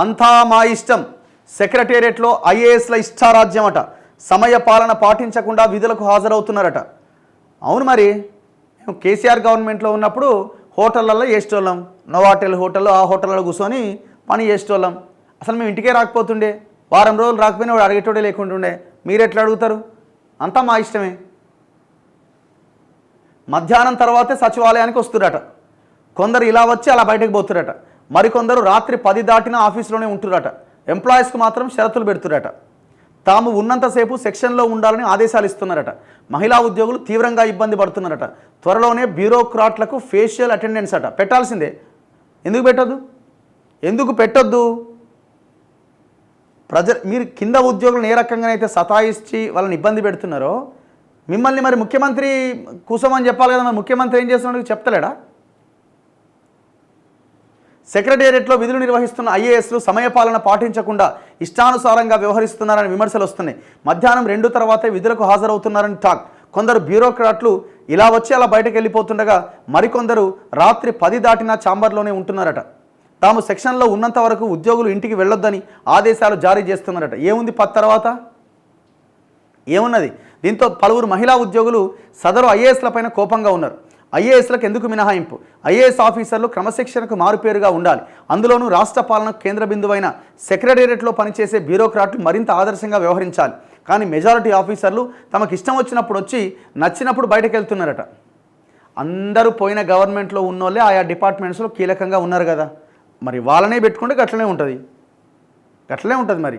అంతా మా ఇష్టం. సెక్రటేరియట్లో ఐఏఎస్ల ఇష్టారాజ్యం అట. సమయ పాలన పాటించకుండా విధులకు హాజరవుతున్నారట. అవును మరి, మేము కేసీఆర్ గవర్నమెంట్లో ఉన్నప్పుడు హోటళ్ళల్లో చేసేటోళ్ళం. నోవాటెల్ హోటల్లో ఆ హోటల్లో కూర్చొని పని చేసేటోళ్ళం. అసలు మేము ఇంటికే రాకపోతుండే, వారం రోజులు రాకపోయినా వాడు అడిగేటోడే లేకుంటుండే. మీరు ఎట్లా అడుగుతారు? అంతా మా ఇష్టమే. మధ్యాహ్నం తర్వాతే సచివాలయానికి వస్తురట. కొందరు ఇలా వచ్చి అలా బయటకు పోతురట. మరికొందరు రాత్రి 10 దాటినా ఆఫీసులోనే ఉంటురట. ఎంప్లాయీస్కి మాత్రం షరతులు పెడుతురట. తాము ఉన్నంతసేపు సెక్షన్లో ఉండాలని ఆదేశాలు ఇస్తున్నారట. మహిళా ఉద్యోగులు తీవ్రంగా ఇబ్బంది పడుతున్నారట. త్వరలోనే బ్యూరోక్రాట్లకు ఫేషియల్ అటెండెన్స్ అట. పెట్టాల్సిందే. ఎందుకు పెట్టొద్దు? మీరు కింద ఉద్యోగులను ఏ రకంగానైతే సతాయిచ్చి వాళ్ళని ఇబ్బంది పెడుతున్నారో మిమ్మల్ని మరి ముఖ్యమంత్రి కూసమని చెప్పాలి కదా. మరి ముఖ్యమంత్రి ఏం చేస్తున్నాడు చెప్తలేడా? సెక్రటేరియట్లో విధులు నిర్వహిస్తున్న ఐఏఎస్లు సమయపాలన పాటించకుండా ఇష్టానుసారంగా వ్యవహరిస్తున్నారని విమర్శలు వస్తున్నాయి. మధ్యాహ్నం 2 తర్వాతే విధులకు హాజరవుతున్నారని టాక్. కొందరు బ్యూరోక్రాట్లు ఇలా వచ్చి అలా బయటకు వెళ్ళిపోతుండగా మరికొందరు రాత్రి 10 దాటినా ఛాంబర్లోనే ఉంటున్నారట. తాము సెక్షన్లో ఉన్నంత వరకు ఉద్యోగులు ఇంటికి వెళ్ళొద్దని ఆదేశాలు జారీ చేస్తున్నారట. ఏముంది 10 తర్వాత? ఏమున్నది? దీంతో పలువురు మహిళా ఉద్యోగులు సదరు ఐఏఎస్లపైన కోపంగా ఉన్నారు. ఐఏఎస్లకు ఎందుకు మినహాయింపు? ఐఏఎస్ ఆఫీసర్లు క్రమశిక్షణకు మారుపేరుగా ఉండాలి. అందులోనూ రాష్ట్ర పాలనకు కేంద్ర బిందువైన సెక్రటేరియట్లో పనిచేసే బ్యూరోక్రాట్లు మరింత ఆదర్శంగా వ్యవహరించాలి. కానీ మెజారిటీ ఆఫీసర్లు తమకు ఇష్టం వచ్చినప్పుడు వచ్చి నచ్చినప్పుడు బయటకు వెళ్తున్నారట. అందరూ పోయిన గవర్నమెంట్లో ఉన్నోళ్ళే ఆయా డిపార్ట్మెంట్స్లో కీలకంగా ఉన్నారు కదా. మరి వాళ్ళనే పెట్టుకుంటే గట్లనే ఉంటుంది మరి.